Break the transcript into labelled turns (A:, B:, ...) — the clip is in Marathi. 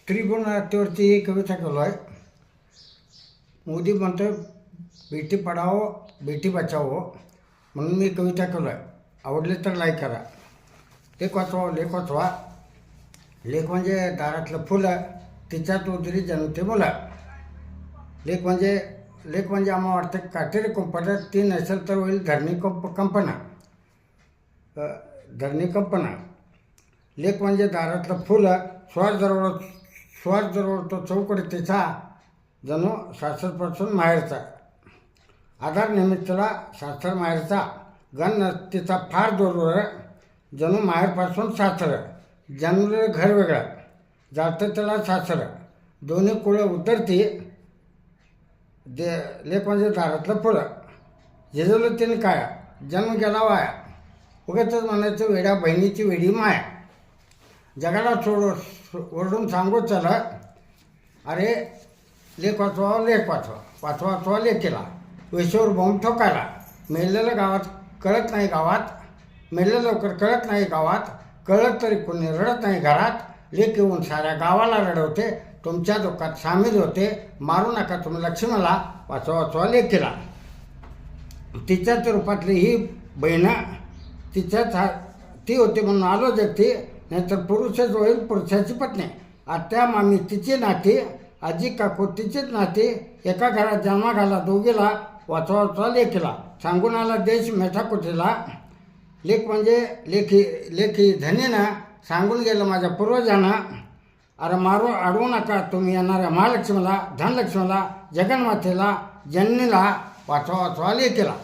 A: स्त्रीगुणावरती ही कविता केलो आहे. मोदी म्हणतो बेटी पढाओ बेटी बचाओ, म्हणून मी कविता केलो आहे. आवडले तर लाईक करा. लेख वाचवा लेख वाचवा. लेख म्हणजे दारातलं फुलं तिच्यात उदरी जन्मते मुलं. लेख म्हणजे आम्हाला वाटतं काटेरी कुंपणात ती नसेल तर होईल धरणी कंपना. लेख म्हणजे दारातलं फुलं श्वास जवळ तो चौकडी तिचा जणू सासरपासून माहेरचा. आधार निमित्ताला सासर माहेरचा गण तिचा फार दूर जणू माहेरपासून सासर. जन्मलेलं घर वेगळं जातं त्याला सासर. दोन्ही कुळं उतरती. लेख म्हणजे दारातलं फुलं झिजवलं तिने काया जन्म गेला वाया. उगाच म्हणायचं वेड्या बहिणीची वेडी माया. जगाला ओरडून सांगू चला अरे लेख वाचवा लेख वाचवा लेख केला. वेशीवर बॉम्ब ठोकायला. मेलेलं गावात कळत नाही मेलेलं लवकर कळत नाही गावात. कळत तरी कोणी रडत नाही घरात. लेख येऊन साऱ्या गावाला रडवते. तुमच्या दुःखात सामील होते. मारू नका तुम्ही लक्ष्मीला. वाचवा लेख केला. तिच्याच रूपातली ही बहीण ती होती म्हणून आलो जगती. नाहीतर पुरुषच होईल पुरुषाची पत्नी. आत्या मामी तिची नाती. आजी काकू तिचीच नाती. एका घरात जन्मा घाला दोघीला. वाचवा लेख केला. सांगून आला देश मेठा कुठेला. लेख म्हणजे लेखी धनीनं सांगून गेलं माझ्या पूर्वजांना. अरे अडवू नका तुम्ही येणाऱ्या महालक्ष्मीला धनलक्ष्मीला जगन्मातेला जननीला. वाचवा लेख केला.